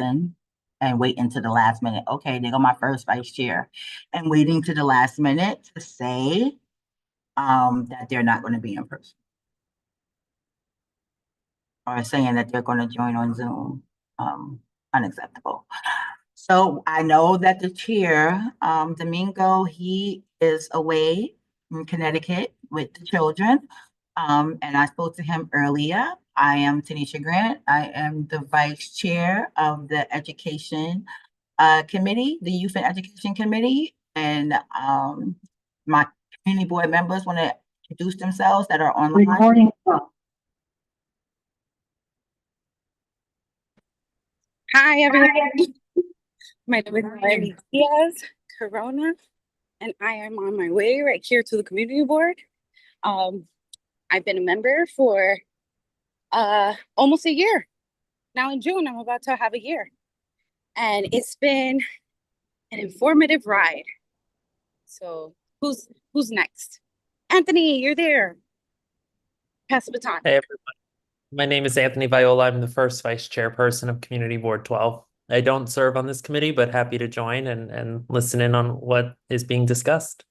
and wait until the last minute. Okay, they go my first vice chair, and waiting to the last minute to say that they're not going to be in person or saying that they're going to join on Zoom. Unacceptable. So I know that the chair, Domingo, he is away in Connecticut with the children. And I spoke to him earlier. I am Tanisha Grant. I am the vice chair of the education committee, the Youth and Education Committee. And my community board members want to introduce themselves that are online. Good morning. Hi, everyone. My name is Melanie Diaz Corona, and I am on my way right here to the community board. I've been a member for almost a year. Now in June, I'm about to have a year. And it's been an informative ride. So who's next? Anthony, you're there. Pass the baton. Hey everyone, my name is Anthony Viola. I'm the first vice chairperson of Community Board 12. I don't serve on this committee, but happy to join and listen in on what is being discussed.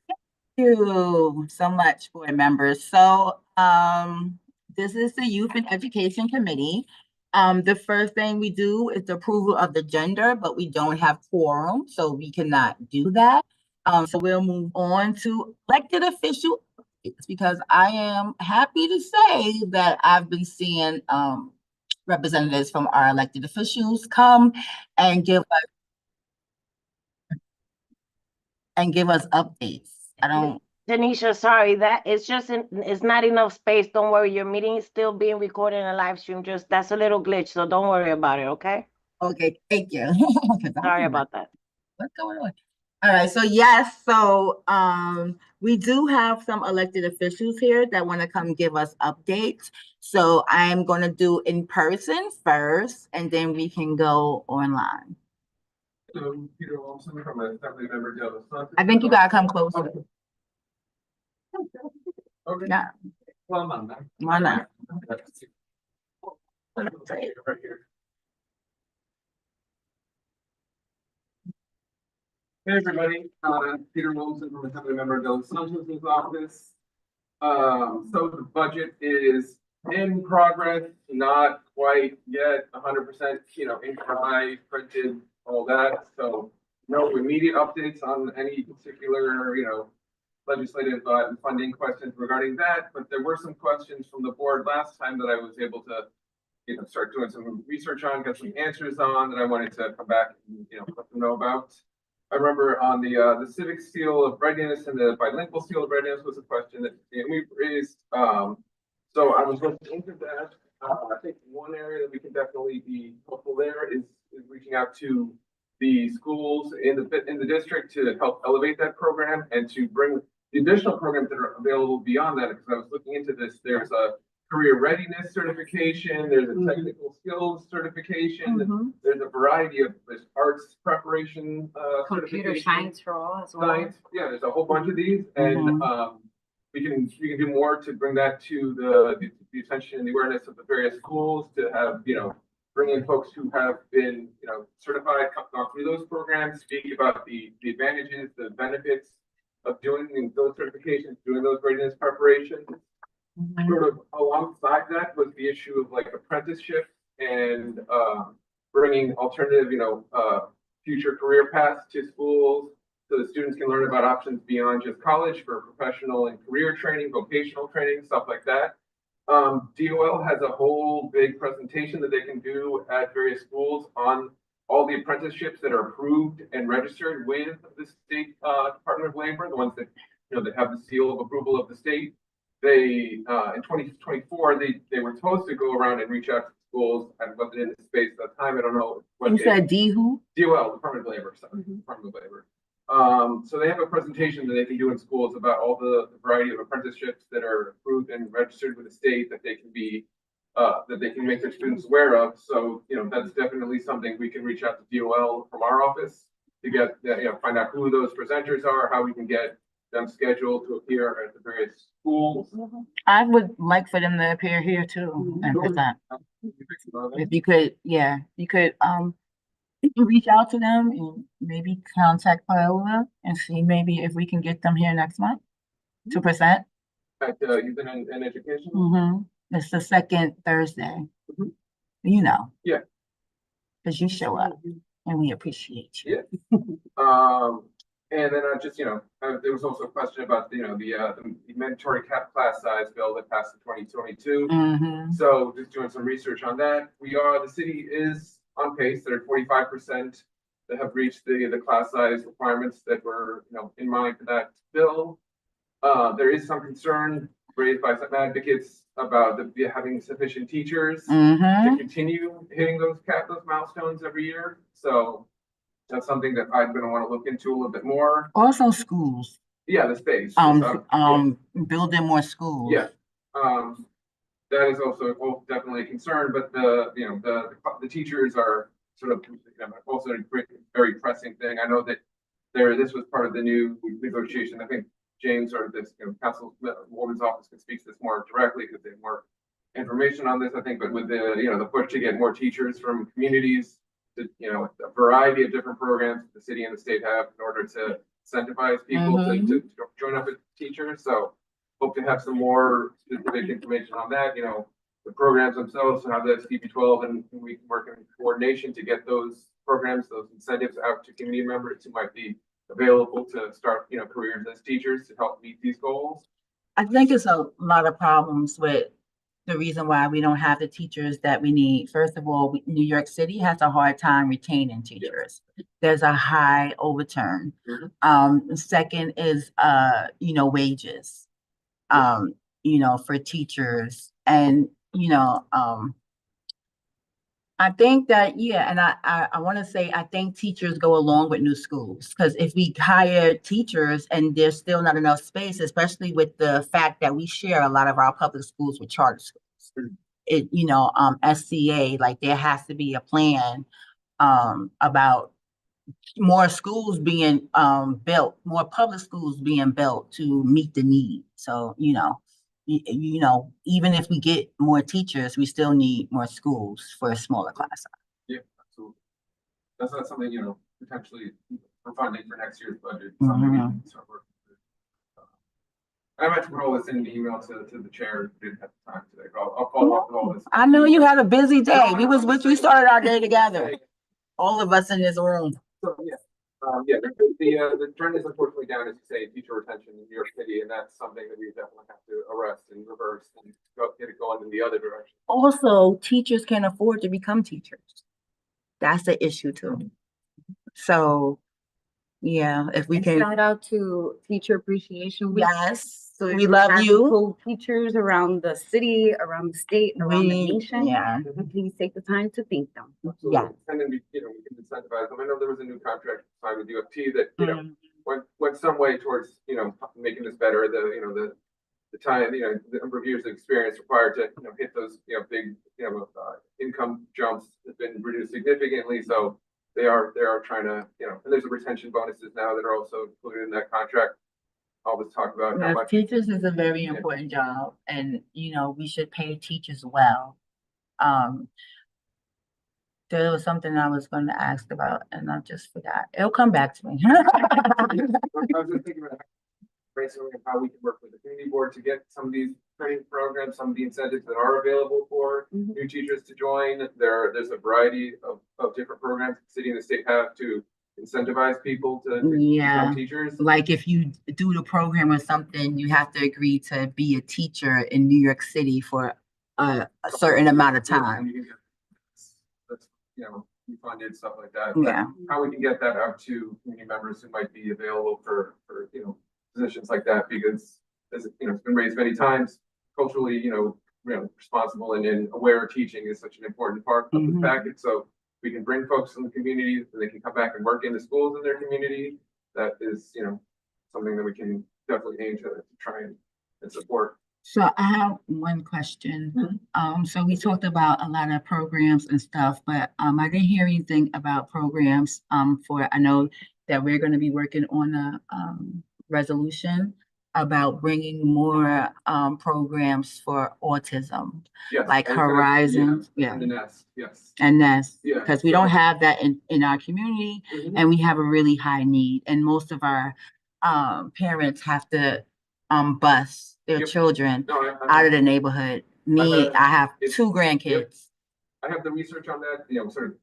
Thank you so much, board members. So this is the Youth and Education Committee. The first thing we do is the approval of the agenda, but we don't have quorum, so we cannot do that. So we'll move on to elected official updates, because I am happy to say that I've been seeing representatives from our elected officials come and give us updates. I don't. Tanisha, sorry, that it's just it's not enough space. Don't worry, your meeting is still being recorded and live stream. Just that's a little glitch, so don't worry about it, okay? Okay, thank you. Sorry about that. What's going on? All right, so yes, so we do have some elected officials here that want to come give us updates. So I'm going to do in person first, and then we can go online. So Peter Wilson from Assembly Member Del Santos. I think you gotta come closer. Okay. Yeah. Well, I'm on that. Why not? Right here. Hey, everybody, Peter Wilson from Assembly Member Del Santos' office. So the budget is in progress, not quite yet 100%, in July, printed, all that. So no immediate updates on any particular, legislative and funding questions regarding that. But there were some questions from the board last time that I was able to, start doing some research on, get some answers on that I wanted to come back and, let them know about. I remember on the civic seal of readiness and the bilingual seal of readiness was a question that we raised. So I was looking into that. I think one area that we can definitely be helpful there is reaching out to the schools in the district to help elevate that program and to bring the additional programs that are available beyond that. Because I was looking into this, there's a career readiness certification, there's a technical skills certification, there's a variety of arts preparation Computer science for all as well. Science, yeah, there's a whole bunch of these, and we can do more to bring that to the attention and the awareness of the various schools to have, bring in folks who have been, certified, gone through those programs, speak about the advantages, the benefits of doing those certifications, doing those readiness preparations. Sort of alongside that was the issue of like apprenticeship and bringing alternative, future career paths to schools so that students can learn about options beyond just college for professional and career training, vocational training, stuff like that. DOL has a whole big presentation that they can do at various schools on all the apprenticeships that are approved and registered with the state Department of Labor, the ones that that have the seal of approval of the state. They in 2024 they were supposed to go around and reach out to schools. I wasn't in the space at the time. I don't know what you said. Who? DOL, Department of Labor. Sorry, Department of Labor. So they have a presentation that they can do in schools about all the variety of apprenticeships that are approved and registered with the state that they can be that they can make their students aware of. So that's definitely something we can reach out to DOL from our office to get find out who those presenters are, how we can get them scheduled to appear at the various schools. I would like for them to appear here too and present. If you could, yeah, you could, you can reach out to them and maybe contact Paola and see maybe if we can get them here next month to present. At, you've been in education? It's the second Thursday. Mhm. You know. Yeah. Cause you show up and we appreciate you. And then just, there was also a question about, the mandatory class size bill that passed in 2022. So just doing some research on that. The city is on pace. There are 45% that have reached the class size requirements that were, in mind for that bill. There is some concern raised by some advocates about having sufficient teachers to continue hitting those milestones every year. So that's something that I'm gonna want to look into a little bit more. Also schools, Yeah, the space. building more schools. Yeah. That is also definitely a concern, but the teachers are sort of also a very pressing thing. I know that this was part of the new negotiation. I think James or this Councilwoman's office can speak to this more directly because they have more information on this, I think, but with the push to get more teachers from communities, a variety of different programs the city and the state have in order to incentivize people to join up as teachers. So hope to have some more specific information on that, the programs themselves, how the CP12 and we can work in coordination to get those programs, those incentives out to community members who might be available to start, careers as teachers to help meet these goals. I think it's a lot of problems with the reason why we don't have the teachers that we need. First of all, New York City has a hard time retaining teachers. There's a high overturn. Second is, wages, for teachers. And, I think that, and I want to say, I think teachers go along with new schools, because if we hire teachers and there's still not enough space, especially with the fact that we share a lot of our public schools with charter schools, SCA, like there has to be a plan about more schools being built, more public schools being built to meet the need. So, even if we get more teachers, we still need more schools for a smaller class size. Yeah, absolutely. That's not something, potentially for funding for next year's budget. Mhm. We can start working with. I meant to put all this in the email to the chair. Didn't have time today, but I'll follow up with all this. I know you had a busy day. We started our day together. All of us in this room. So, the trend is unfortunately down, as you say, teacher retention in New York City, and that's something that we definitely have to arrest and reverse and get it going in the other direction. Also, teachers can't afford to become teachers. That's the issue too. So, yeah, if we can. Shout out to Teacher Appreciation Week. Yes, So if we love have you. cool teachers around the city, around the state, and around the nation. Yeah. Please take the time to thank them. Yeah. And then we can incentivize them. I know there was a new contract signed with UFT that, went some way towards, making this better. The time, the number of years of experience required to, hit those, big, income jumps has been reduced significantly. So they are trying to, and there's a retention bonuses now that are also included in that contract. Always talk about how Yes, much. teachers is a very important job, and we should pay teachers well. There was something I was going to ask about, and I just forgot. It'll come back to me. I was just thinking about brainstorming of how we can work with the community board to get some of these training programs, some of the incentives that are available for new teachers to join. There's a variety of different programs the city and the state have to incentivize people to become teachers. Like if you do the program or something, you have to agree to be a teacher in New York City for a certain amount of time. That's, we funded stuff like that. Yeah. How we can get that out to community members who might be available for positions like that, because as it's been raised many times, culturally, responsible and aware teaching is such an important part of this package. So we can bring folks in the community so they can come back and work in the schools in their community. That is, something that we can definitely aim to try and support. So I have one question. So we talked about a lot of programs and stuff, but I didn't hear anything about programs I know that we're going to be working on a resolution about bringing more programs for autism, Yes. like and so, Horizons, yeah. And the nest, yes. And that's Yeah, because we so- don't have that in our community, Mhm. and we have a really high need, and most of our parents have to bus their Yep. children No, out of the neighborhood. Me, I have It's- 2 grandkids. I have the research on that, sort of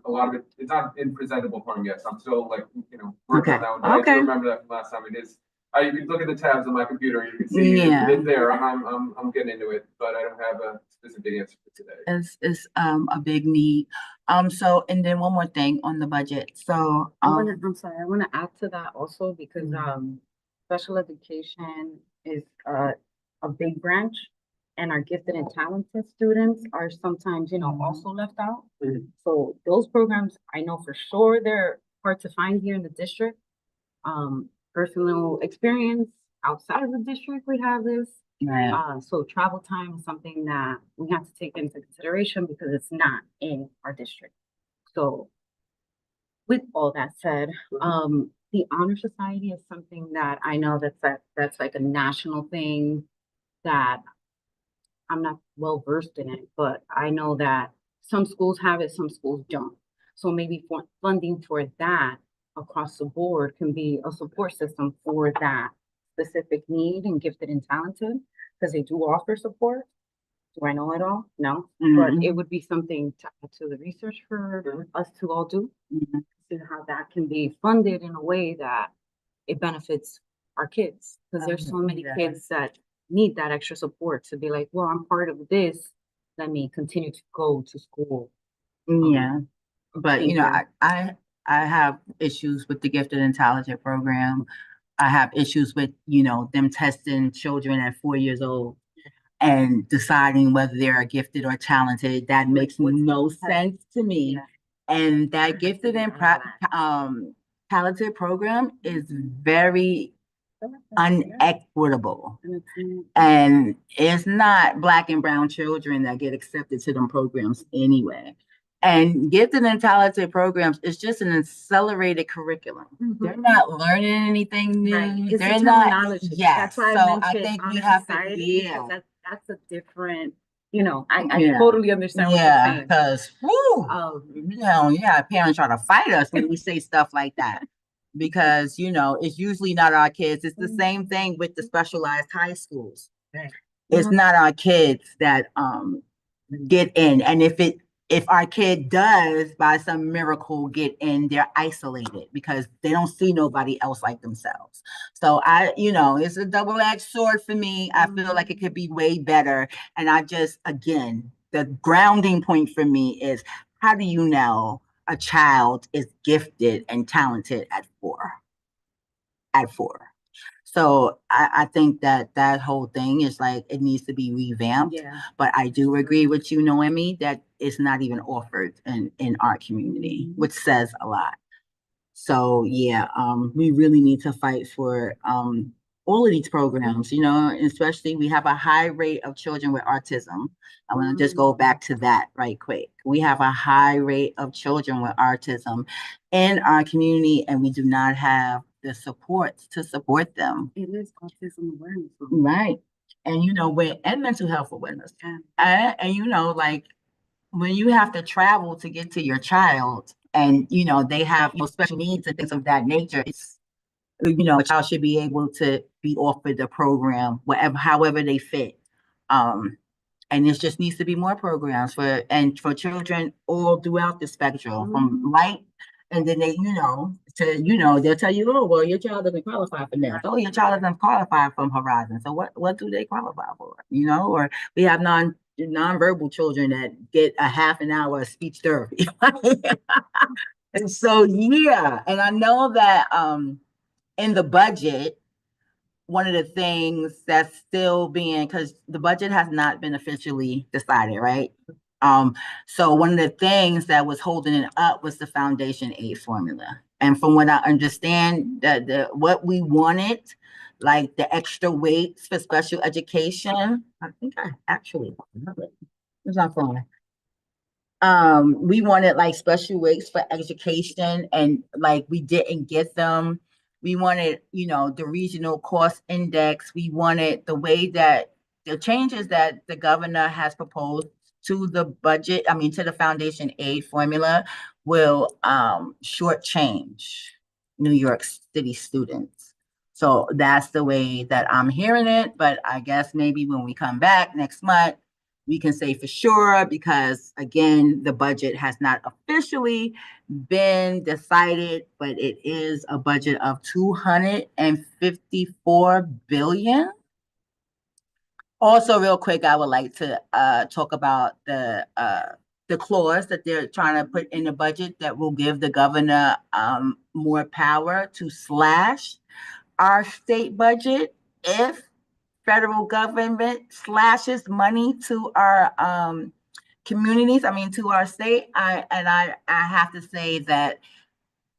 a lot of it, it's not in presentable form yet, so I'm still like, working on Okay, that one. But I okay. do remember that from last time. It is, you can look at the tabs on my computer, you can see Yeah. it's there. I'm getting into it, but I don't have a specific answer for today. Is a big need. So, and then one more thing on the budget. So, I'm sorry, I wanna add to that also because, Mhm. special education is a big branch. And our gifted and talented students are sometimes, Mhm. also left out. Mhm. So those programs, I know for sure they're hard to find here in the district. Personal experience outside of the district, we have this. right. So travel time is something that we have to take into consideration because it's not in our district. So with all that said, the Honor Society is something that I know that's like a national thing that I'm not well versed in it, but I know that some schools have it, some schools don't. So maybe funding toward that across the board can be a support system for that specific need and gifted and talented, because they do offer support. Do I know it all? No, but it would be something to add to the research for us to all do, Mhm. see how that can be funded in a way that it benefits our kids. Because there's so many Yeah. kids that need that extra support to be like, well, I'm part of this. Let me continue to go to school. Yeah, but Thank you. I have issues with the gifted and talented program. I have issues with, them testing children at 4 years old and deciding whether they're gifted or talented. That makes what's no the test? sense to me. Yeah. And that gifted and talented program is very unequitable. And it's, And it's not Black and brown children that get accepted to them programs anyway. And gifted and talented programs is just an accelerated curriculum. They're not learning anything new. Right, it's the They're not, terminology. yes. That's why So I I mentioned think we honor have to, society, yeah. because that's a different, I Yeah. totally understand what you're Yeah, saying. because, parents try to fight us when we say stuff like that. Because, it's usually not our kids. It's the same thing with the specialized high schools. Right. It's Mhm. not our kids that get in. And if our kid does by some miracle get in, they're isolated because they don't see nobody else like themselves. So it's a double-edged sword for me. I feel like it could be way better. And again, the grounding point for me is, how do you know a child is gifted and talented at 4? At 4. So I think that whole thing is like, it needs to be revamped. Yeah. But I do agree with you, Noemi, that it's not even offered in our community, which says a lot. So yeah, we really need to fight for all of these programs, especially we have a high rate of children with autism. I want to just go back to that right quick. We have a high rate of children with autism in our community, and we do not have the supports to support them. It is autism awareness. Right. And and mental health awareness. And like when you have to travel to get to your child and they have special needs and things of that nature, it's a child should be able to be offered the program however they fit. And it just needs to be more programs for children all throughout the spectrum, from light, and then they'll tell you, oh, well, your child doesn't qualify for that. Oh, your child doesn't qualify from Horizon. So what do they qualify for? Or we have nonverbal children that get a half an hour of speech therapy. And so, yeah, and I know that in the budget, one of the things that's still because the budget has not been officially decided, right? So one of the things that was holding it up was the foundation aid formula. And from what I understand, what we wanted, like the extra weights for special education, I think I actually have it. It's not fun. We wanted like special weights for education, and like we didn't get them. We wanted, you know, the regional cost index. We wanted the way that the changes that the governor has proposed to the budget, I mean, to the foundation aid formula will shortchange New York City students. So that's the way that I'm hearing it. But I guess maybe when we come back next month, we can say for sure, because again, the budget has not officially been decided, but it is a budget of 254 billion. Also, real quick, I would like to talk about the clause that they're trying to put in the budget that will give the governor more power to slash our state budget if federal government slashes money to our communities, I mean, to our state. I have to say that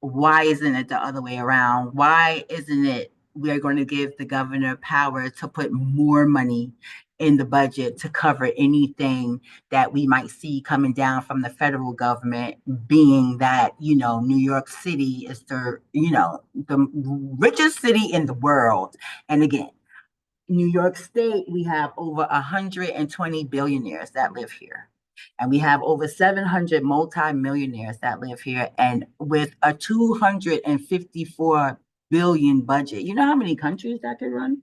why isn't it the other way around? Why isn't it we're going to give the governor power to put more money in the budget to cover anything that we might see coming down from the federal government, being that, you know, New York City is the, you know, the richest city in the world. And again, New York State, we have over 120 billionaires that live here. And we have over 700 multimillionaires that live here. And with a 254 billion budget, you know how many countries that could run?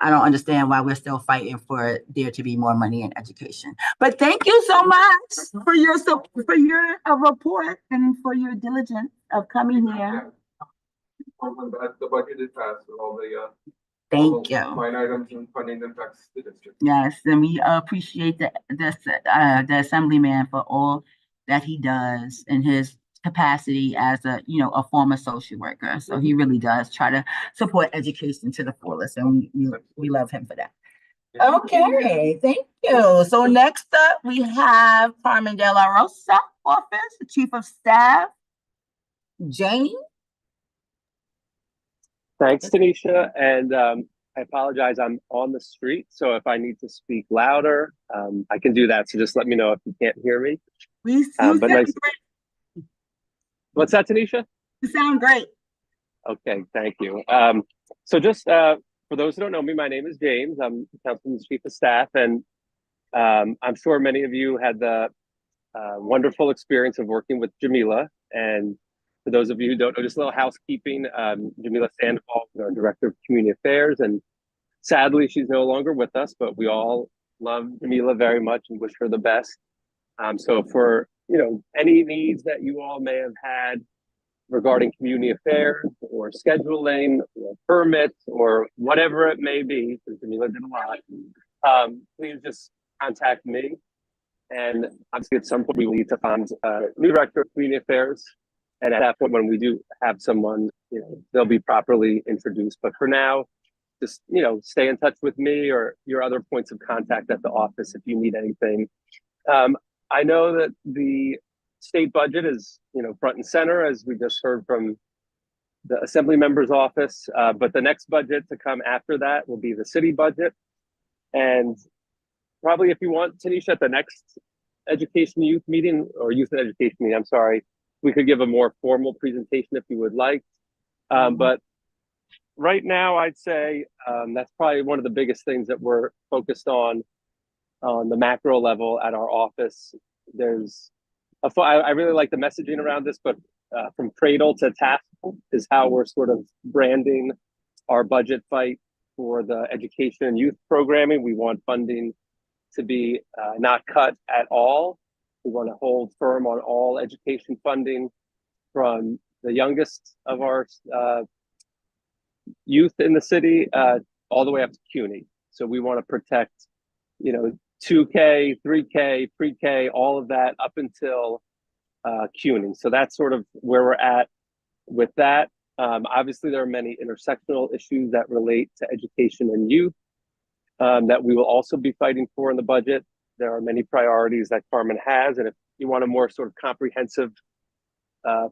I don't understand why we're still fighting for there to be more money in education. But thank you so much for your report and for your diligence of coming here. The budget is passed with all the Thank you. line items and funding that affects the district. Yes, and we appreciate the assemblyman for all that he does in his capacity as a, you know, a former social worker. So he really does try to support education to the fullest, and we love him for that. Okay, thank you. So next up, we have Carmen De La Rosa office, the Chief of Staff, Jane. Thanks, Tanisha, and I apologize, I'm on the street, so if I need to speak louder, I can do that, so just let me know if you can't hear me. We But nice. What's that, Tanisha? You sound great. Okay, thank you. So just for those who don't know me, my name is James. I'm the Councilman's Chief of Staff, and I'm sure many of you had the wonderful experience of working with Jamila. And for those of you who don't know, just a little housekeeping, Jamila Sandoval is our Director of Community Affairs, and sadly, she's no longer with us, but we all love Jamila very much and wish her the best. So for, you know, any needs that you all may have had regarding community affairs or scheduling or permits or whatever it may be, because Jamila did a lot, please just contact me. And obviously at some point we will need to find a new Director of Community Affairs. And at that point, when we do have someone, you know, they'll be properly introduced. But for now, just, you know, stay in touch with me or your other points of contact at the office if you need anything. I know that the state budget is, you know, front and center, as we just heard from the Assembly member's office. But the next budget to come after that will be the city budget. And probably if you want, Tanisha, at the next education youth meeting or youth and education meeting, I'm sorry, we could give a more formal presentation if you would like. But right now, I'd say that's probably one of the biggest things that we're focused on the macro level at our office. There's I really like the messaging around this, but from cradle to tassel is how we're sort of branding our budget fight for the education and youth programming. We want funding to be not cut at all. We want to hold firm on all education funding from the youngest of our youth in the city all the way up to CUNY. So we want to protect, you know, 2K, 3K, pre-K, all of that up until CUNY. So that's sort of where we're at with that. Obviously, there are many intersectional issues that relate to education and youth that we will also be fighting for in the budget. There are many priorities that Carmen has, and if you want a more sort of comprehensive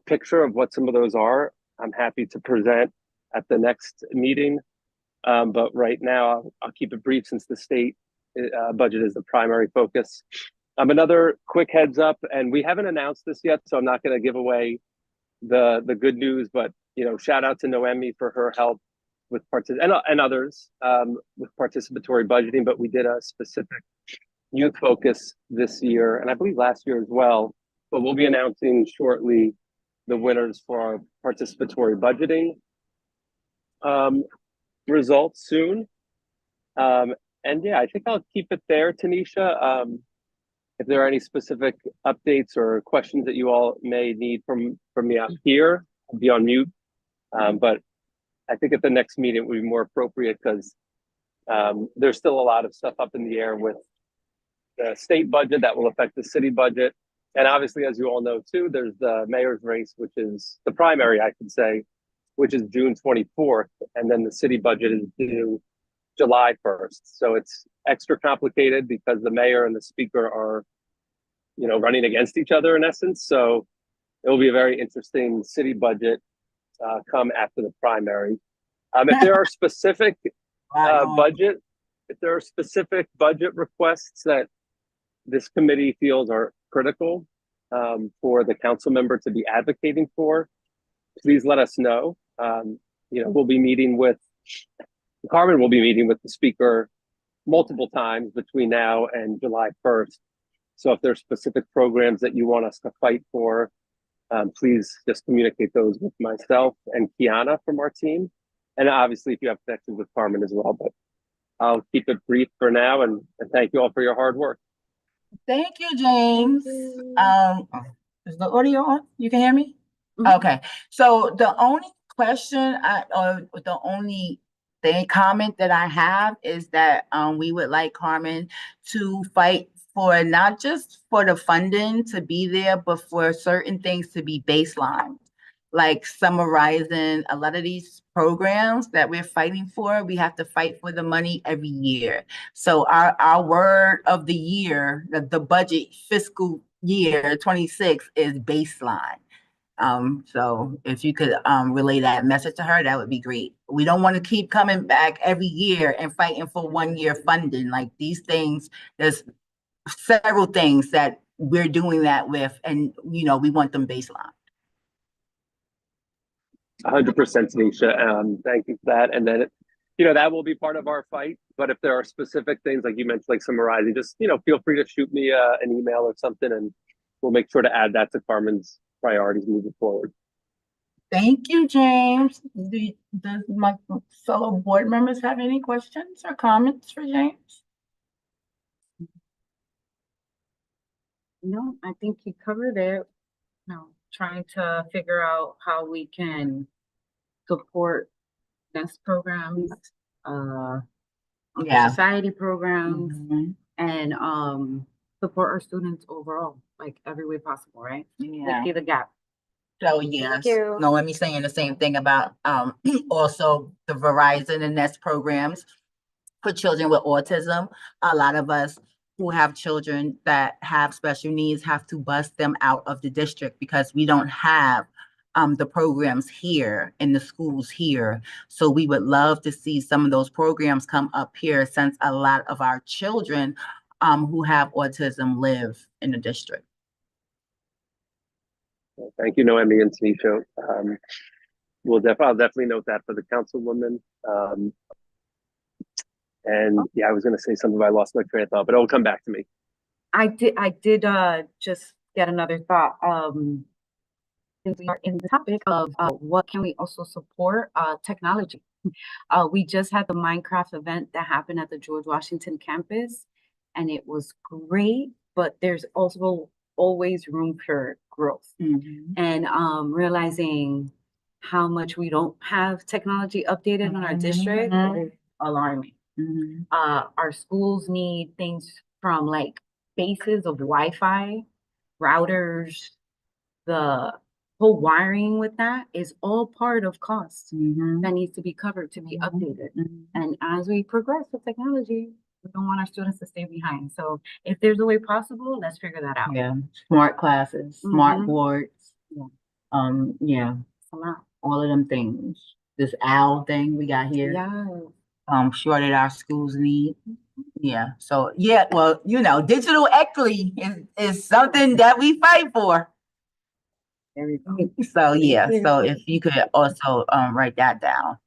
picture of what some of those are, I'm happy to present at the next meeting. But right now, I'll keep it brief since the state budget is the primary focus. Another quick heads up, and we haven't announced this yet, so I'm not going to give away the good news, but shout out to Noemi for her help with and others with participatory budgeting, but we did a specific youth focus this year, and I believe last year as well, but we'll be announcing shortly the winners for our participatory budgeting results soon. And yeah, I think I'll keep it there, Tanisha. If there are any specific updates or questions that you all may need from me out here, I'll be on mute. But I think at the next meeting it would be more appropriate because there's still a lot of stuff up in the air with the state budget that will affect the city budget. And obviously, as you all know too, there's the mayor's race, which is the primary, I should say, which is June 24th. And then the city budget is due July 1st. So it's extra complicated because the mayor and the speaker are, running against each other in essence. So it will be a very interesting city budget come after the primary. If there are specific budget requests that this committee feels are critical for the council member to be advocating for, please let us know. We'll be meeting with Carmen will be meeting with the speaker multiple times between now and July 1st. So if there's specific programs that you want us to fight for, please just communicate those with myself and Kiana from our team. And obviously, if you have connections with Carmen as well, but I'll keep it brief for now. And thank you all for your hard work. Thank you, James. Is the audio on? You can hear me? Mhm. Okay. So the only question or the only comment that I have is that we would like Carmen to fight for not just for the funding to be there, but for certain things to be baseline, like summarizing a lot of these programs that we're fighting for. We have to fight for the money every year. So our word of the year, the budget fiscal year 26 is baseline. So if you could relay that message to her, that would be great. We don't want to keep coming back every year and fighting for 1 year funding. Like these things, there's several things that we're doing that with, and we want them baseline. 100%, Tanisha. Thank you for that. And then, that will be part of our fight. But if there are specific things like you mentioned, like summarizing, just, feel free to shoot me an email or something, and we'll make sure to add that to Carmen's priorities moving forward. Thank you, James. Does my fellow board members have any questions or comments for James? No, I think you covered it. Trying to figure out how we can support NEST programs, Yeah. society programs, Mhm. and support our students overall, like every way possible, right? Yeah. See the gap. So yes, you. Noemi saying the same thing about also the Verizon and Nest programs for children with autism. A lot of us who have children that have special needs have to bust them out of the district because we don't have the programs here in the schools here. So we would love to see some of those programs come up here since a lot of our children who have autism live in the district. Thank you, Noemi and Tanisha. I'll definitely note that for the councilwoman. And yeah, I was going to say something, but I lost my train of thought, but it'll come back to me. I did just get another thought. Since we are in the topic of what can we also support, technology. We just had the Minecraft event that happened at the George Washington campus, and it was great, but there's also always room for growth. Mhm. And realizing how much we don't have technology updated in our district Mhm. is alarming. Mhm. Our schools need things from like bases of Wi-Fi, routers, the whole wiring with that is all part of cost Mhm. that needs to be covered to be updated. Mhm. And as we progress with technology, we don't want our students to stay behind. So if there's a way possible, let's figure that out. Yeah, smart classes, smart Mhm. boards. Yeah. Yeah, It's a lot. all of them things. This OWL thing we got here. Yeah. Sure that our schools need. Yeah, so yeah, well, digital equity is something that we fight for. So, yeah, so if you could also, write that down.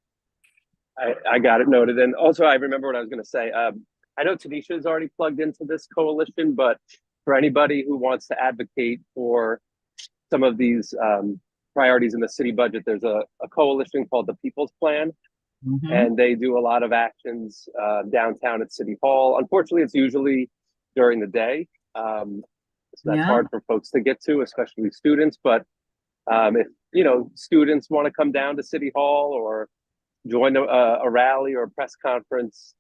I got it noted. And also, I remember what I was going to say. I know Tanisha is already plugged into this coalition, but for anybody who wants to advocate for some of these priorities in the city budget, there's a coalition called the People's Plan, Mhm. and they do a lot of actions downtown at City Hall. Unfortunately, it's usually during the day. So that's Yeah. hard for folks to get to, especially students. But if students want to come down to City Hall or join a rally or a press conference,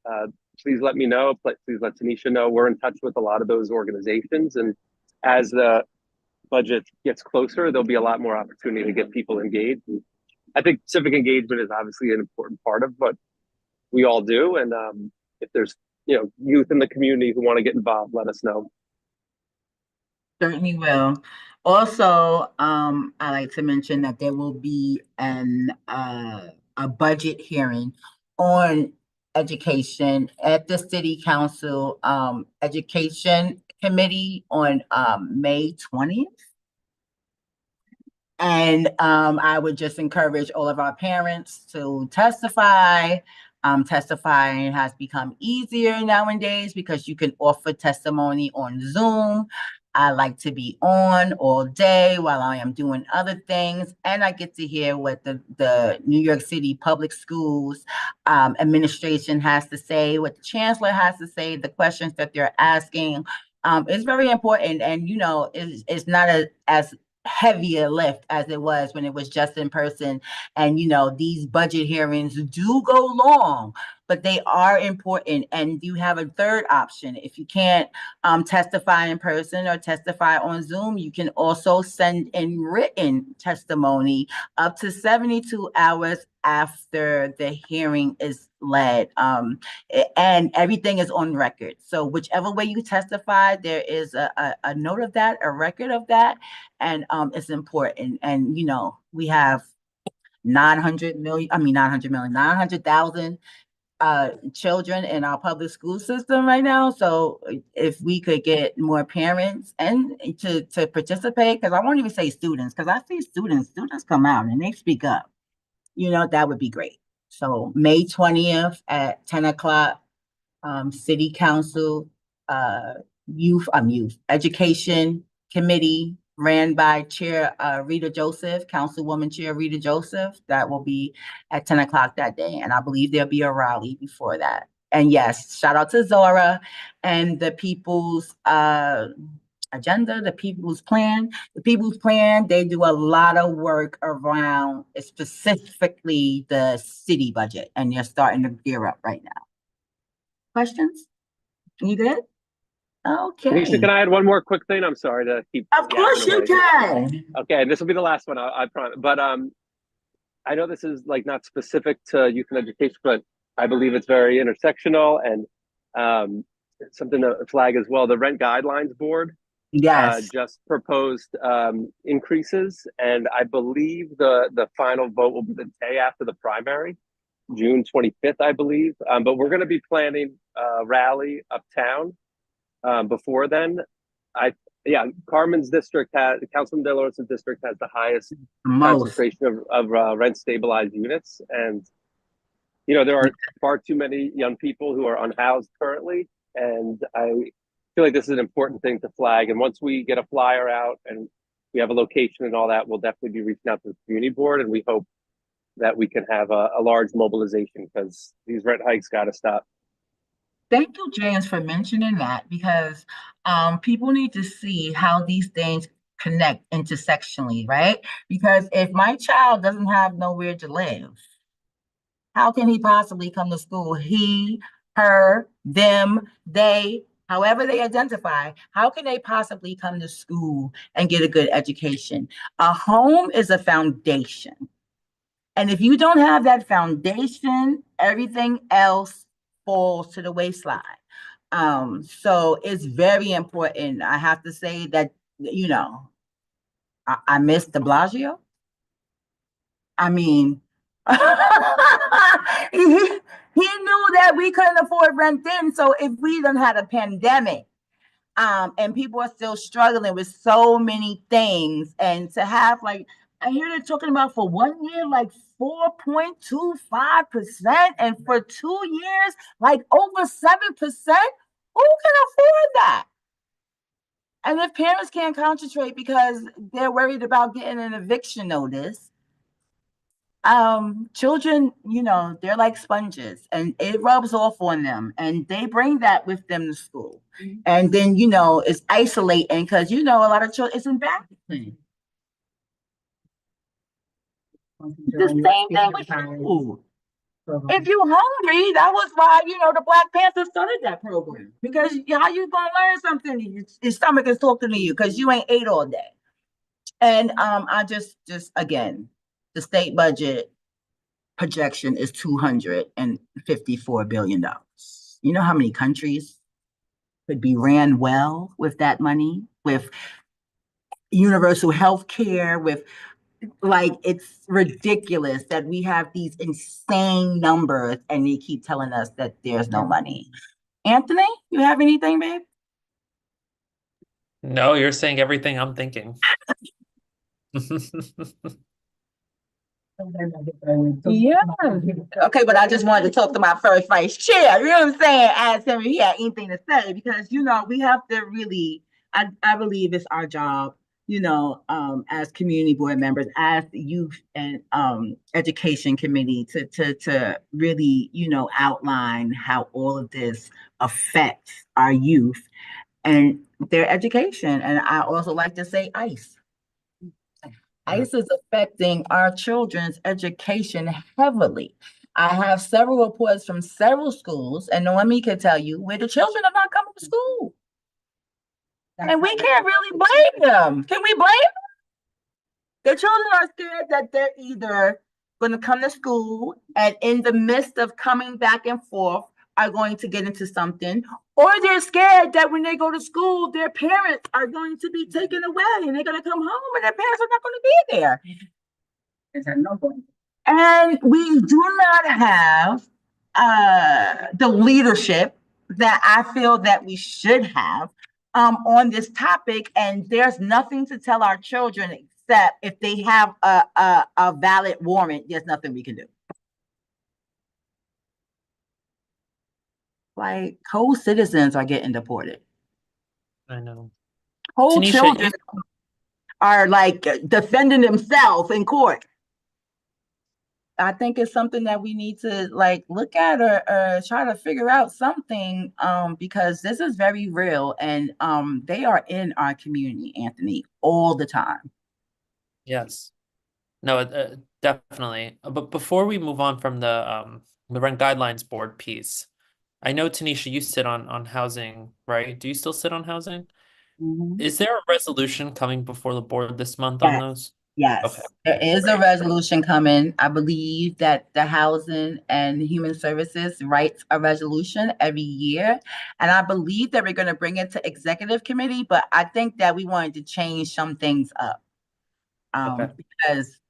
please let me know. Please let Tanisha know. We're in touch with a lot of those organizations, and as the budget gets closer, there'll be a lot more opportunity to get people engaged. And I think civic engagement is obviously an important part of what we all do. And if there's youth in the community who want to get involved, let us know. Certainly will. Also, I like to mention that there will be a budget hearing on education at the city council, education committee on, May 20th. And, I would just encourage all of our parents to testify. Testifying has become easier nowadays because you can offer testimony on Zoom. I like to be on all day while I am doing other things, and I get to hear what the New York City Public Schools administration has to say, what the chancellor has to say, the questions that they're asking. It's very important, and it's not as heavy a lift as it was when it was just in person. And these budget hearings do go long, but they are important. And you have a third option. If you can't testify in person or testify on Zoom, you can also send in written testimony up to 72 hours after the hearing is led. And everything is on record. So whichever way you testify, there is a note of that, a record of that. And it's important. And we have 900,000 children in our public school system right now. So if we could get more parents and to participate, because I won't even say students, because I see students come out and they speak up, that would be great. So May 20th at 10 o'clock, city council, youth education committee ran by Chair Rita Joseph, Councilwoman Chair Rita Joseph. That will be at 10 o'clock that day. And I believe there'll be a rally before that. And yes, shout out to Zora and the People's Agenda, the People's Plan. The People's Plan, they do a lot of work around specifically the city budget, and they're starting to gear up right now. Questions? You good? Okay. Tanisha, can I add one more quick thing? I'm sorry to keep. Of course you can. Okay, this will be the last one. I promise. But I know this is not specific to youth and education, but I believe it's very intersectional and something to flag as well. The Rent Guidelines Board just proposed increases, and I believe the final vote will be the day after the primary, June 25th, I believe. But we're going to be planning a rally uptown before then. Carmen's district Councilman De La Rosa's district has the highest concentration of rent stabilized units, and there are far too many young people who are unhoused currently, and I feel like this is an important thing to flag. And once we get a flyer out and we have a location and all that, we'll definitely be reaching out to the community board, and we hope that we can have a large mobilization, because these rent hikes got to stop. Thank you, James, for mentioning that, because people need to see how these things connect intersectionally, right? Because if my child doesn't have nowhere to live, how can he possibly come to school? He, her, them, they, however they identify, how can they possibly come to school and get a good education? A home is a foundation. And if you don't have that foundation, everything else falls to the wayside. So it's very important. I have to say that, I miss de Blasio. I mean, he knew that we couldn't afford rent then. So if we done had a pandemic, And people are still struggling with so many things. And to have like, I hear they're talking about for 1 year, like 4.25%, and for 2 years, like over 7%. Who can afford that? And if parents can't concentrate because they're worried about getting an eviction notice, children, they're like sponges and it rubs off on them and they bring that with them to school. And then, it's isolating because, a lot of children, it's embarrassing. The same thing with food. If you're hungry, that was why, the Black Panthers started that program. Because how you gonna learn something? Your stomach is talking to you because you ain't ate all day. And I just again, the state budget projection is $254 billion. You know how many countries could be ran well with that money, with universal health care, with it's ridiculous that we have these insane numbers and they keep telling us that there's no money. Anthony, you have anything, babe? No, you're saying everything I'm thinking. Yeah. Okay, but I just wanted to talk to my first vice chair. You know what I'm saying? Ask him if he had anything to say because we have to really. I believe it's our job. As community board members, as the youth and education committee, to really outline how all of this affects our youth and their education. And I also like to say ICE. ICE is affecting our children's education heavily. I have several reports from several schools, and Noemi can tell you where the children are not coming to school. And we can't really blame them. Can we blame them? The children are scared that they're either going to come to school and in the midst of coming back and forth are going to get into something, or they're scared that when they go to school, their parents are going to be taken away and they're going to come home and their parents are not going to be there. And we do not have the leadership that I feel that we should have on this topic. And there's nothing to tell our children except if they have a valid warrant, there's nothing we can do. Like co-citizens are getting deported. I know. Whole Tanisha, children are like defending themselves in court. I think it's something that we need to look at or try to figure out something because this is very real and they are in our community, Anthony, all the time. Yes. No, definitely. But before we move on from the Rent Guidelines Board piece, I know, Tanisha, you sit on housing, right? Do you still sit on housing? Mm-hmm. Is there a resolution coming before the board this month on those? Yes, Okay. there is a resolution coming. I believe that the Housing and Human Services writes a resolution every year. And I believe that we're going to bring it to executive committee, but I think that we wanted to change some things up. Okay. Because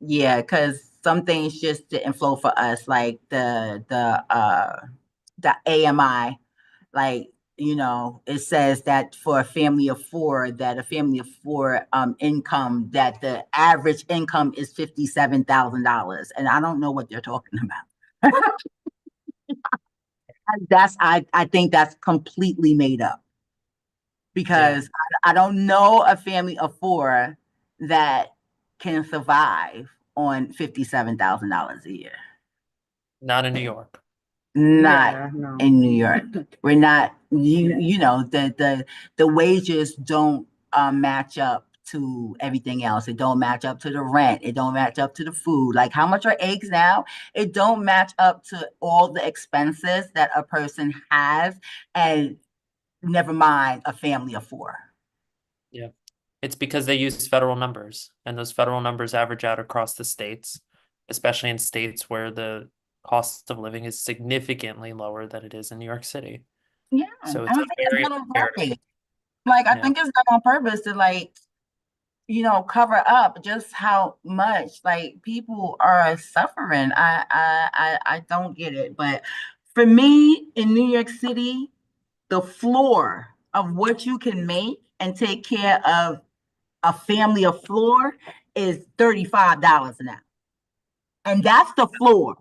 some things just didn't flow for us, like the AMI, it says that for a family of four, income, that the average income is $57,000. And I don't know what they're talking about. I think that's completely made up. Because I don't know a family of four that can survive on $57,000 a year. Not in New York. Not in New York. We're not, the wages don't match up to everything else. It don't match up to the rent. It don't match up to the food. Like, how much are eggs now? It don't match up to all the expenses that a person has, and never mind a family of four. Yeah. It's because they use federal numbers, and those federal numbers average out across the states, especially in states where the cost of living is significantly lower than it is in New York City. Yeah. So it's very I think it's done on purpose to cover up just how much people are suffering. I don't get it. But for me in New York City, the floor of what you can make and take care of a family of four is $35 an hour. And that's the floor.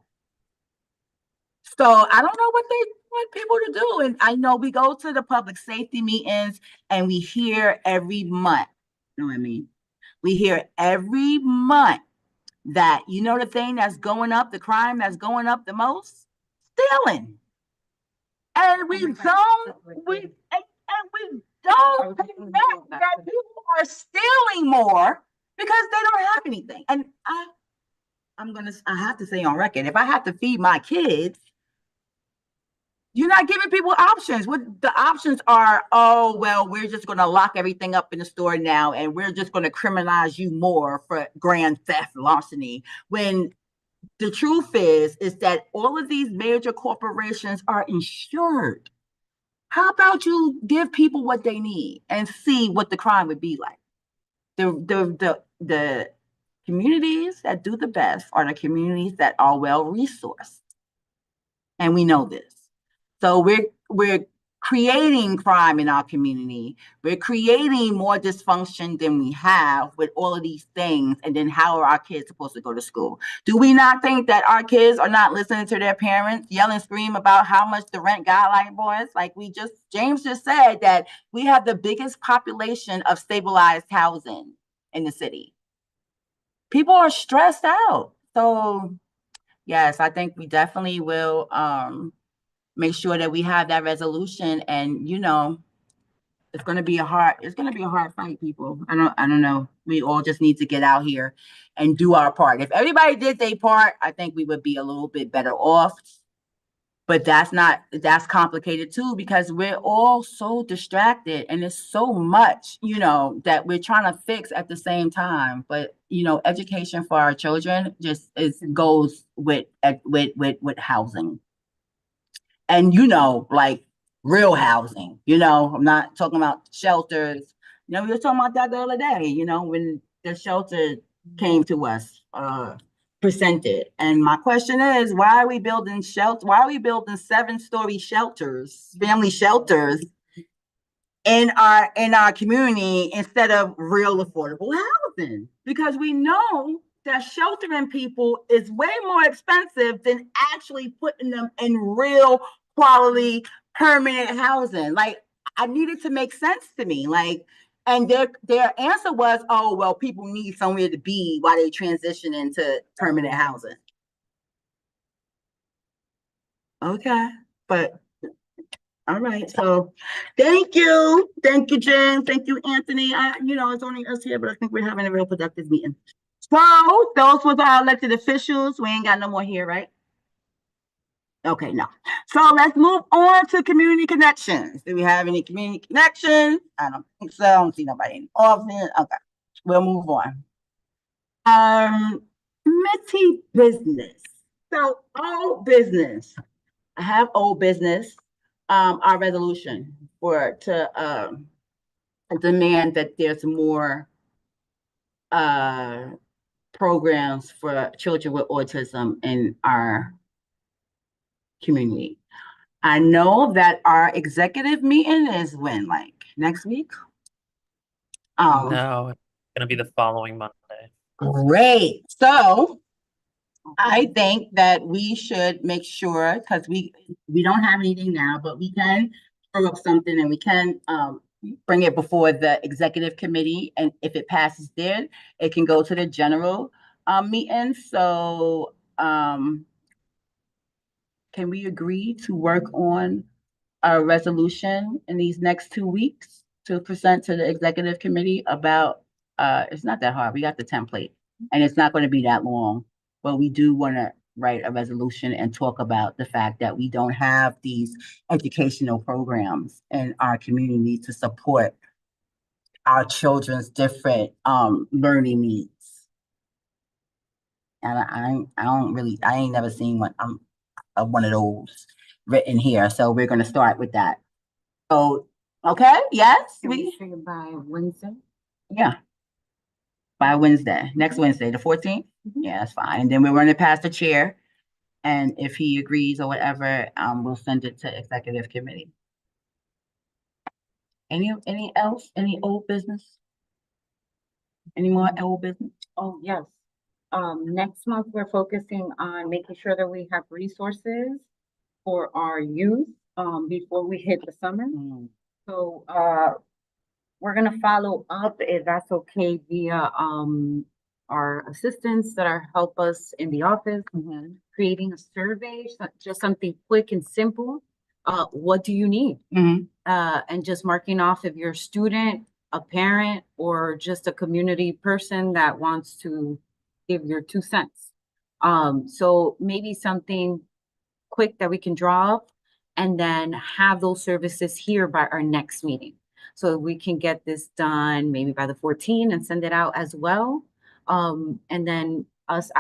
So I don't know what they want people to do. And I know we go to the public safety meetings and we hear every month. You know what I mean? We hear every month that, you know, the thing that's going up, the crime that's going up the most? Stealing. And we don't, we don't connect that people are stealing more because they don't have anything. And I have to say on record, if I have to feed my kids, you're not giving people options. What the options are, oh, well, we're just going to lock everything up in the store now, and we're just going to criminalize you more for grand theft, larceny. When the truth is that all of these major corporations are insured. How about you give people what they need and see what the crime would be like? The communities that do the best are the communities that are well resourced. And we know this. So we're creating crime in our community. We're creating more dysfunction than we have with all of these things. And then how are our kids supposed to go to school? Do we not think that our kids are not listening to their parents yell and scream about how much the rent got like boys? Like James just said that we have the biggest population of stabilized housing in the city. People are stressed out. So yes, I think we definitely will make sure that we have that resolution. And you know, it's gonna be a hard fight, people. I don't know. We all just need to get out here and do our part. If everybody did their part, I think we would be a little bit better off. But that's complicated too, because we're all so distracted and it's so much, you know, that we're trying to fix at the same time. But you know, education for our children just goes with housing. And you know, like real housing, you know, I'm not talking about shelters. You know, we were talking about that the other day, you know, when the shelter came to us, presented. And my question is, why are we building 7-story shelters, family shelters in our community instead of real affordable housing? Because we know that sheltering people is way more expensive than actually putting them in real quality permanent housing. Like, I needed to make sense to me. Like, and their answer was, oh, well, people need somewhere to be while they transition into permanent housing. Okay, but all right. So thank you, James. Thank you, Anthony. You know, it's only us here, but I think we're having a real productive meeting. So those was our elected officials. We ain't got no more here, right? Okay, no. So let's move on to community connections. Do we have any community connections? I don't think so. I don't see nobody in the office. Okay, we'll move on. Committee business. So old business. I have old business. Our resolution to demand that there's more programs for children with autism in our community. I know that our executive meeting is when, like next week? No, it's gonna be the following Monday. Great. So I think that we should make sure, because we don't have anything now, but we can throw up something and we can bring it before the executive committee. And if it passes there, it can go to the general meeting. So can we agree to work on a resolution in these next 2 weeks to present to the executive committee about, it's not that hard. We got the template and it's not going to be that long, but we do want to write a resolution and talk about the fact that we don't have these educational programs in our community to support our children's different learning needs. And I ain't never seen one of those written here. So we're going to start with that. So, okay, yes, Can we say by Wednesday? yeah. By Wednesday, next Wednesday, the 14th? Yeah, that's fine. And then we're going to pass the chair. And if he agrees or whatever, we'll send it to executive committee. Any else, any old business? Any more old business? Oh, yes. Next month, we're focusing on making sure that we have resources for our youth, before we hit the summer. Mm. So, we're gonna follow up, if that's okay, via, our assistants that are help us in the office, creating a survey, just something quick and simple. What do you need? Mhm. And just marking off if you're a student, a parent, or just a community person that wants to give your 2 cents. So maybe something quick that we can draw up and then have those services here by our next meeting. So we can get this done maybe by the 14th and send it out as well. And then us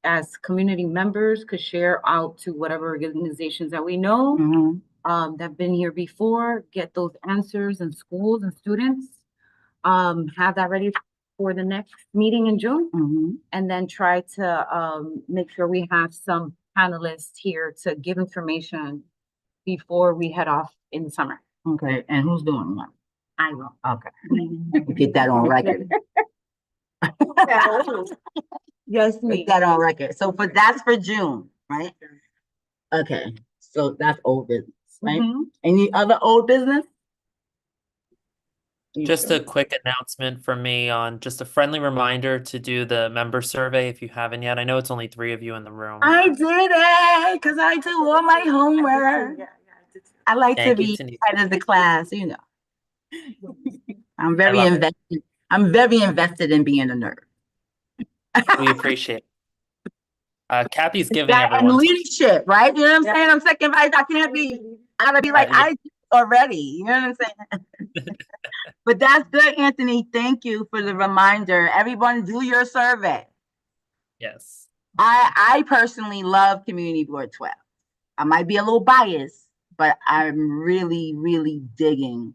as community members could share out to whatever organizations that we know Mhm. that have been here before, get those answers in schools and students. Have that ready for the next meeting in June, Mhm. and then try to make sure we have some panelists here to give information before we head off in the summer. Okay, and who's doing what? I will. Okay. Get that on record. Yes, Get me. that on record. So, but that's for June, right? Okay, so that's old business, right? Mhm. Any other old business? You Just sure? a quick announcement from me on just a friendly reminder to do the member survey if you haven't yet. I know it's only 3 of you in the room. I did it because I do all my homework. I like to Thank you, be Tanisha. head of the class, you know. I'm very love it. invested. I'm very invested in being a nerd. We appreciate it. Cappy's giving That and everyone. leadership, right? You know what I'm saying? I'm second vice. I can't be. I gotta be like Yeah. I do already. You know what I'm saying? But that's good, Anthony. Thank you for the reminder. Everyone, do your survey. Yes. I personally love Community Board 12. I might be a little biased, but I'm really, really digging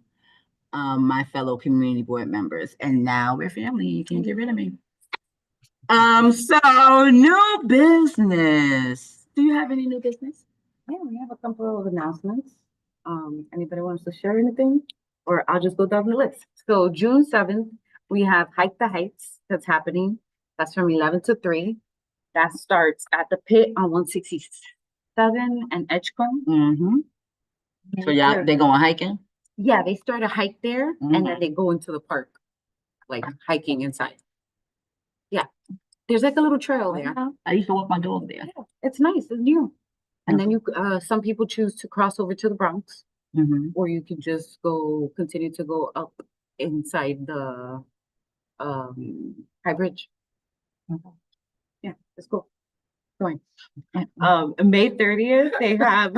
my fellow community board members. And now we're family. You can't get rid of me. So new business. Do you have any new business? Yeah, we have a couple of announcements. Anybody wants to share anything? Or I'll just go down the list. So June 7th, we have Hike the Heights that's happening. That's from 11 to 3. That starts at the pit on 167 and Edgecombe. Mm-hmm. So y'all, they going hiking? Yeah, they start a hike there and then they go into the park, like hiking inside. Yeah, there's like a little trail there. I used to walk my dog there. Yeah, it's nice, it's new. And then some people choose to cross over to the Bronx, Mm-hmm. or you can just continue to go up inside the High Bridge. Yeah, it's cool. Going. May 30th, they have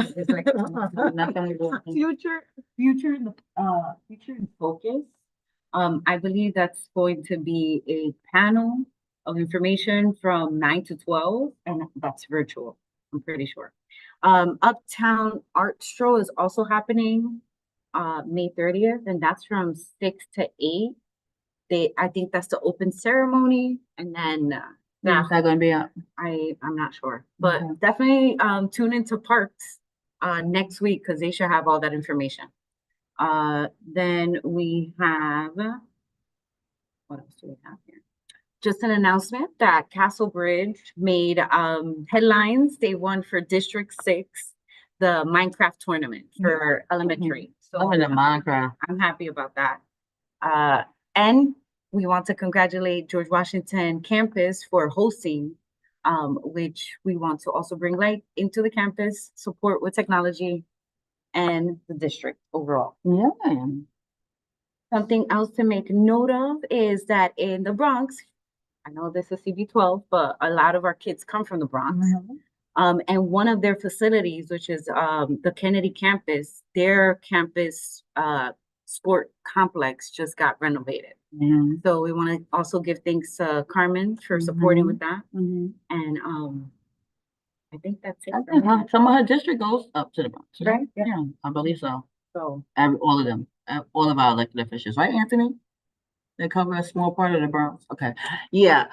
future in focus. I believe that's going to be a panel of information from 9 to 12, and that's virtual, I'm pretty sure. Uptown Art Stroll is also happening May 30th, and that's from 6 to 8. I think that's the open ceremony, and then Where's that gonna be at? I'm not sure, but Okay. definitely tune into Parks next week because they should have all that information. Then we have what else do we have here? Just an announcement that Castle Bridge made headlines. They won for District 6, the Minecraft tournament for elementary. So Oh, the Minecraft. I'm happy about that. And we want to congratulate George Washington campus for hosting, which we want to also bring light into the campus, support with technology, and the district overall. Yeah. Something else to make note of is that in the Bronx, I know this is CB12, but a lot of our kids come from the Bronx. And one of their facilities, which is the Kennedy campus, their campus sport complex just got renovated. Mhm. So we want to also give thanks to Carmen for supporting with that. Mhm. And I think that's it. I for think me. some of her district goes up to the Bronx, Right, yeah. Yeah, I believe so. So All of them, all of our elected officials, right, Anthony? They cover a small part of the Bronx. Okay, yeah.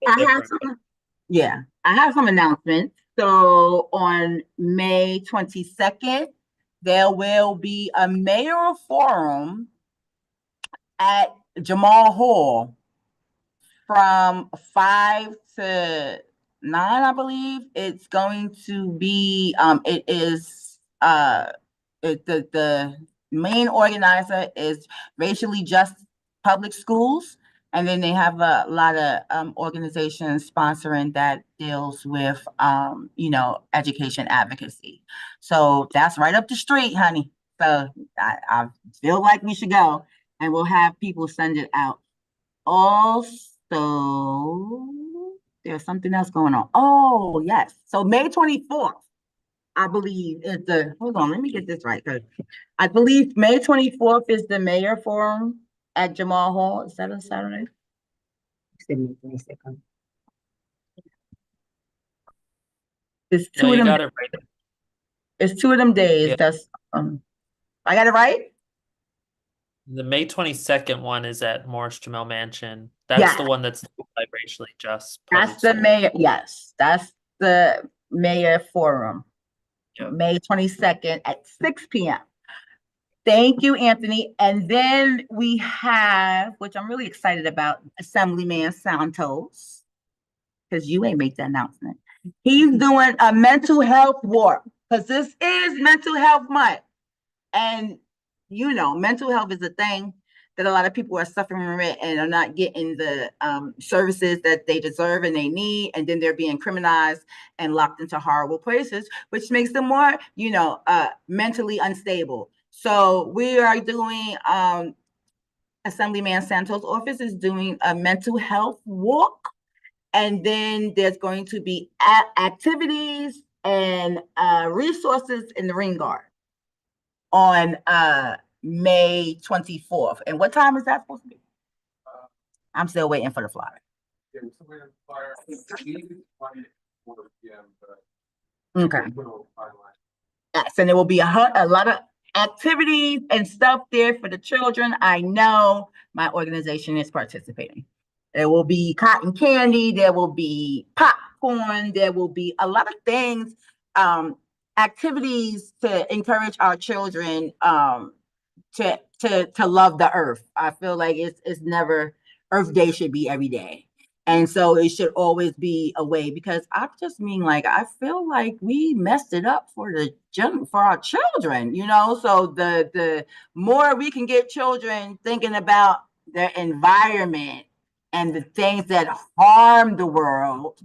I have some. Yeah, I have some announcements. So on May 22nd, there will be a mayoral forum at Jamal Hall from 5 to 9, I believe. It's going to be, it is, the main organizer is Racially Just Public Schools. And then they have a lot of organizations sponsoring that deals with, education advocacy. So that's right up the street, honey. So I feel like we should go, and we'll have people send it out. Also, there's something else going on. Oh, yes. So May 24th, I believe, is hold on, let me get this right, because I believe May 24th is the mayor forum at Jamal Hall. Is that a Saturday? It's No, two of you them. got it right. It's 2 of them days. Yeah. That's I got it right? The May 22nd one is at Morris Jamel Mansion. That's the Yeah. one that's like racially just. public That's the school. mayor. Yes, that's the mayor forum. Yeah. May 22nd at 6 p.m. Thank you, Anthony. And then we have, which I'm really excited about, Assemblyman Santos, because you ain't make the announcement. He's doing a mental health walk, because this is Mental Health Month. And mental health is a thing that a lot of people are suffering from it and are not getting the services that they deserve and they need, and then they're being criminalized and locked into horrible places, which makes them more, mentally unstable. So we are doing, Assemblyman Santos' office is doing a mental health walk, and then there's going to be activities and resources in the Ring Guard on May 24th. And what time is that supposed to be? I'm still waiting for the flyer. Yeah, somebody on fire. I believe it's 4 p.m., but Okay. we'll finalize. Yes, and there will be a lot of activities and stuff there for the children. I know my organization is participating. There will be cotton candy, there will be popcorn, there will be a lot of things, activities to encourage our children to love the earth. I feel like it's never, Earth Day should be every day. And so it should always be a way, because I just mean, like, I feel like we messed it up for our children, so the more we can get children thinking about their environment and the things that harm the world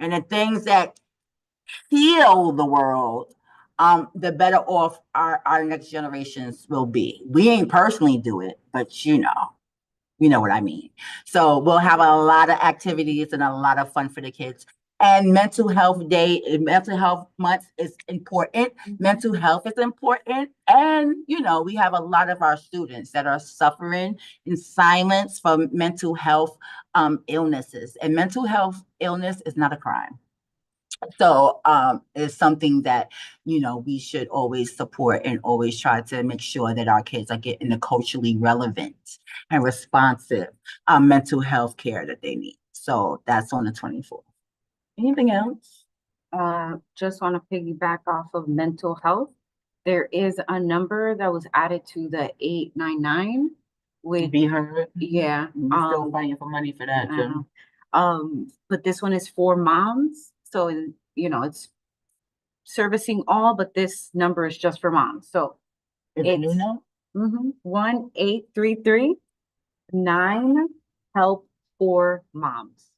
and the things that heal the world, the better off our next generations will be. We ain't personally do it, but you know what I mean. So we'll have a lot of activities and a lot of fun for the kids. And Mental Health Month is important. Mental health is important. And, we have a lot of our students that are suffering in silence from mental health illnesses. And mental health illness is not a crime. So it's something that, we should always support and always try to make sure that our kids are getting the culturally relevant and responsive mental health care that they need. So that's on the 24th. Anything else? Just want to piggyback off of mental health. There is a number that was added to the 899, To which, be heard. yeah, We're still fighting for money for that, Jim. but this one is for moms. So, it's servicing all, but this number is just for moms. So If you know. 1-833-9 help for moms.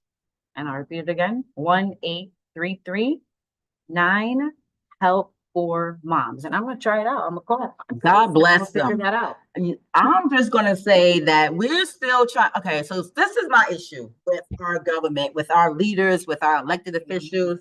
And I'll repeat it again, 1-833-9 help for moms. And I'm gonna try it out. I'm gonna call. God bless Figure them. that out. I'm just gonna say that we're still trying. Okay, so this is my issue with our government, with our leaders, with our elected officials.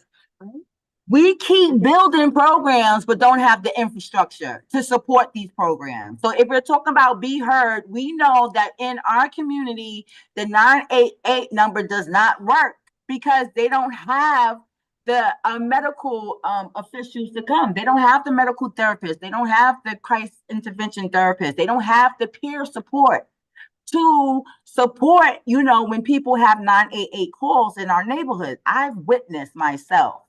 We keep building programs, but don't have the infrastructure to support these programs. So if we're talking about Be Heard, we know that in our community, the 988 number does not work because they don't have the medical officials to come. They don't have the medical therapists. They don't have the crisis intervention therapists. They don't have the peer support to support, when people have 988 calls in our neighborhood. I've witnessed myself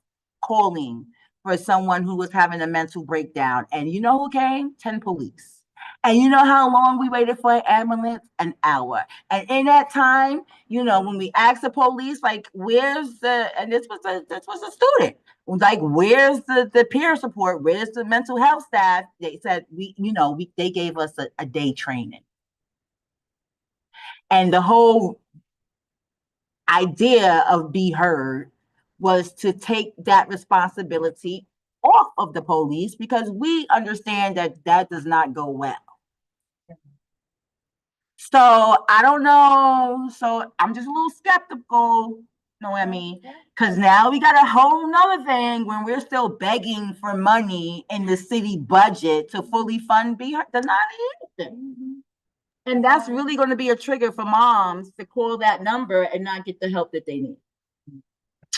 calling for someone who was having a mental breakdown. And you know who came? 10 police. And you know how long we waited for an ambulance? An hour. And in that time, you know, when we asked the police, like, where's the, and this was a student, like, where's the peer support? Where's the mental health staff? They said, they gave us a day training. And the whole idea of Be Heard was to take that responsibility off of the police, because we understand that does not go well. So I don't know. So I'm just a little skeptical, you know what I mean? Because now we got a whole nother thing when we're still begging for money in the city budget to fully fund Be Heard. They're not anything. And that's really going to be a trigger for moms to call that number and not get the help that they need.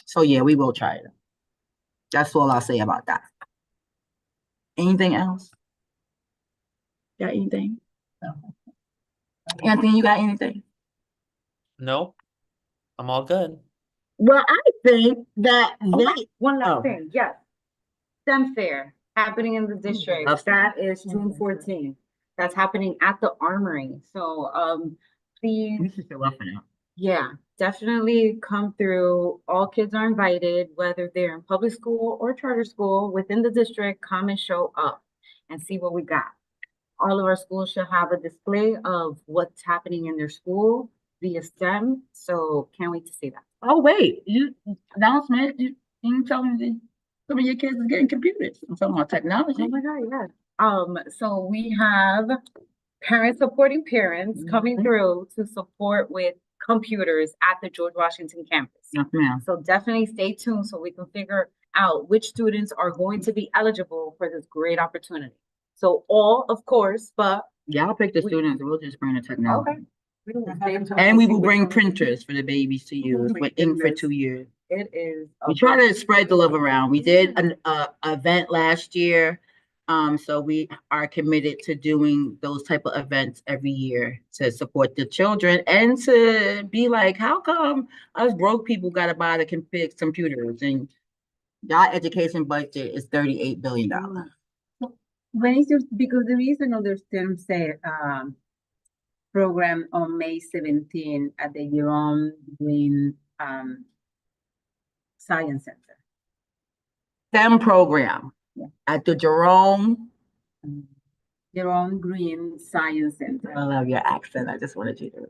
So yeah, we will try it. That's all I'll say about that. Anything else? Got anything? No. Anthony, you got anything? No, I'm all good. Well, I think that One last Oh. thing, yes. STEM fair happening in the district. Love That is June 14th. That's happening at the Armory. So, please, we should show up for that. yeah, definitely come through. All kids are invited, whether they're in public school or charter school within the district, come and show up and see what we got. All of our schools should have a display of what's happening in their school via STEM. So can't wait to see that. Oh wait, announcement. You tell me that some of your kids is getting computers. I'm talking about technology. Oh my God, yeah. So we have parents supporting parents coming through to support with computers at the George Washington campus. Yes, ma'am. So definitely stay tuned so we can figure out which students are going to be eligible for this great opportunity. So all, of course, but Y'all pick the students. We'll just bring the technology. okay. Stay tuned And to we see will which bring ones- printers for the babies to use with ink for 2 years. It is. We try to spread the love around. We did an event last year. So we are committed to doing those type of events every year to support the children and to be like, how come us broke people gotta buy the fix computers? And our education budget is $38 billion. When is your, because there is another STEM program on May 17 at the Jerome Green Science Center. STEM program Yeah. at the Jerome. Jerome Green Science Center. I love your accent. I just wanted you to.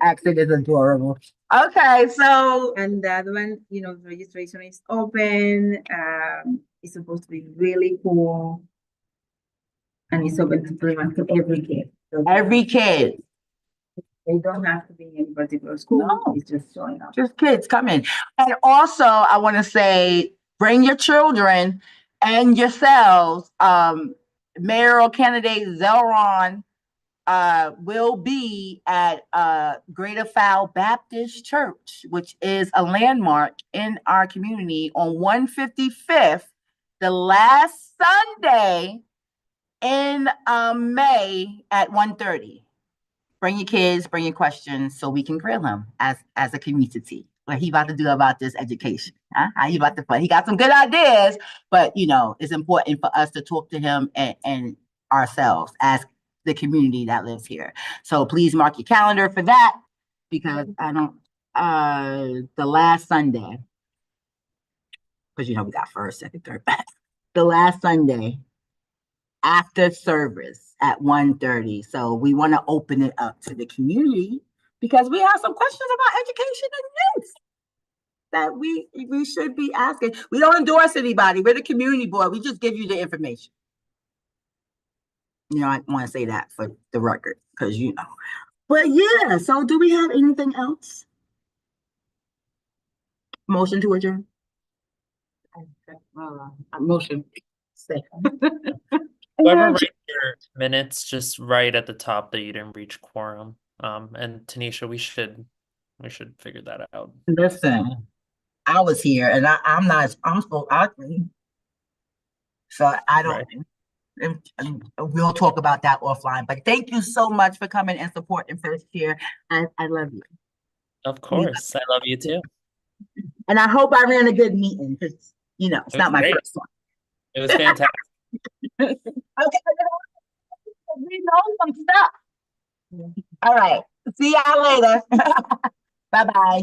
Accent is adorable. Okay, so And that one, the registration is open. It's supposed to be really cool. And it's open to pretty much to every kid. So every kid, they don't have to be in any particular school. No. It's just showing up. just kids come in. And also, I want to say, bring your children and yourselves. Mayoral candidate Zelron will be at Greater Fowl Baptist Church, which is a landmark in our community on 155th, the last Sunday in May at 1:30. Bring your kids, bring your questions so we can grill him as a community. What he about to do about this education? Huh? How you about to play? He got some good ideas, but it's important for us to talk to him and ourselves as the community that lives here. So please mark your calendar for that, because the last Sunday, because we got first, second, third, the last Sunday after service at 1:30. So we want to open it up to the community because we have some questions about education and youth that we should be asking. We don't endorse anybody. We're the community board. We just give you the information. I want to say that for the record, because But yeah, so do we have anything else? Motion to adjourn. Motion. Whoever writes your minutes, just write at the top that you didn't reach quorum. And Tanisha, we should figure that out. Listen, I was here and I'm supposed so I don't. Right. And we'll talk about that offline. But thank you so much for coming and supporting First Chair. I love you. Of course, I love you too. And I hope I ran a good meeting because it's not my great. first one. It was fantastic. Okay. We know some stuff. All right. See y'all later. Bye-bye.